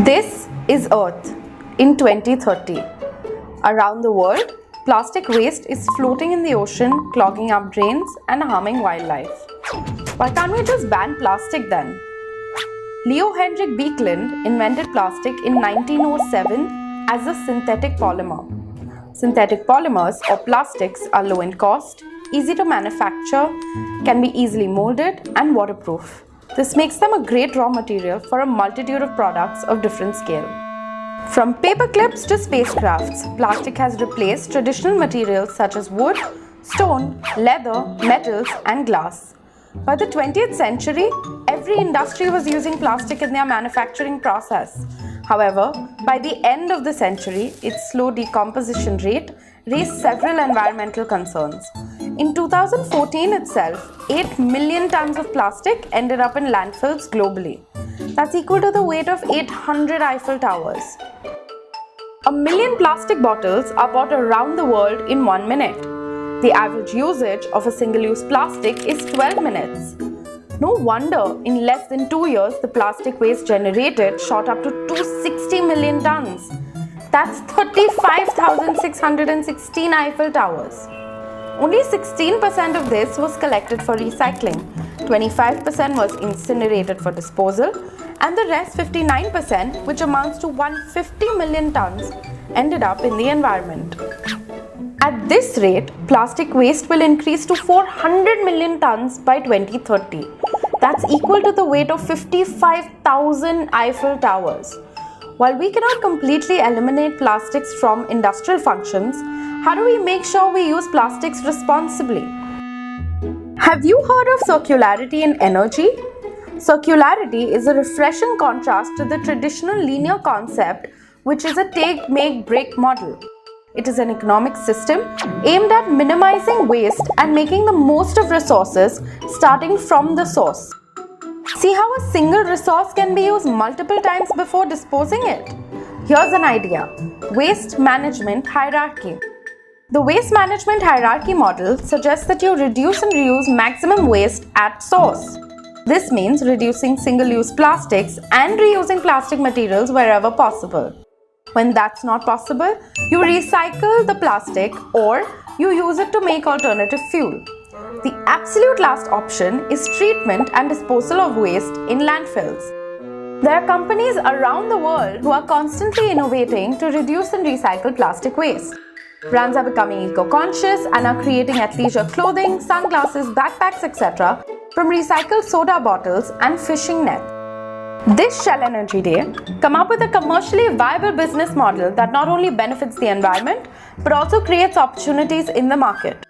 This is Earth in 2030. Around the world, plastic waste is floating in the ocean, clogging up drains and harming wildlife. Why can't we just ban plastic then? Leo Hendrik Beeckland invented plastic in 1907 as a synthetic polymer. Synthetic polymers or plastics are low in cost, easy to manufacture, can be easily molded and waterproof. This makes them a great raw material for a multitude of products of different scale. From paper clips to spacecrafts, plastic has replaced traditional materials such as wood, stone, leather, metals and glass. By the 20th century, every industry was using plastic in their manufacturing process. However, by the end of the century, its slow decomposition rate raised several environmental concerns. In 2014 itself, 8 million tons of plastic ended up in landfills globally. That's equal to the weight of 800 Eiffel Towers. 1 million plastic bottles are bought around the world in 1 minute. The average usage of a single-use plastic is 12 minutes. No wonder in less than 2 years the plastic waste generated shot up to 260 million tons. That's 35,616 Eiffel Towers. Only 16% of this was collected for recycling, 25% was incinerated for disposal, and the rest 59%, which amounts to 150 million tons, ended up in the environment. At this rate, plastic waste will increase to 400 million tons by 2030. That's equal to the weight of 55,000 Eiffel Towers. While we cannot completely eliminate plastics from industrial functions, how do we make sure we use plastics responsibly? Have you heard of circularity in energy? Circularity is a refreshing contrast to the traditional linear concept, which is a take, make, break model. It is an economic system aimed at minimizing waste and making the most of resources starting from the source. See how a single resource can be used multiple times before disposing it? Here's an idea: waste management hierarchy. The waste management hierarchy model suggests that you reduce and reuse maximum waste at source. This means reducing single-use plastics and reusing plastic materials wherever possible. When that's not possible, you recycle the plastic or you use it to make alternative fuel. The absolute last option is treatment and disposal of waste in landfills. There are companies around the world who are constantly innovating to reduce and recycle plastic waste. Brands are becoming eco-conscious and are creating athleisure clothing, sunglasses, backpacks, etc. from recycled soda bottles and fishing nets. This Shell Energy Day, come up with a commercially viable business model that not only benefits the environment but also creates opportunities in the market.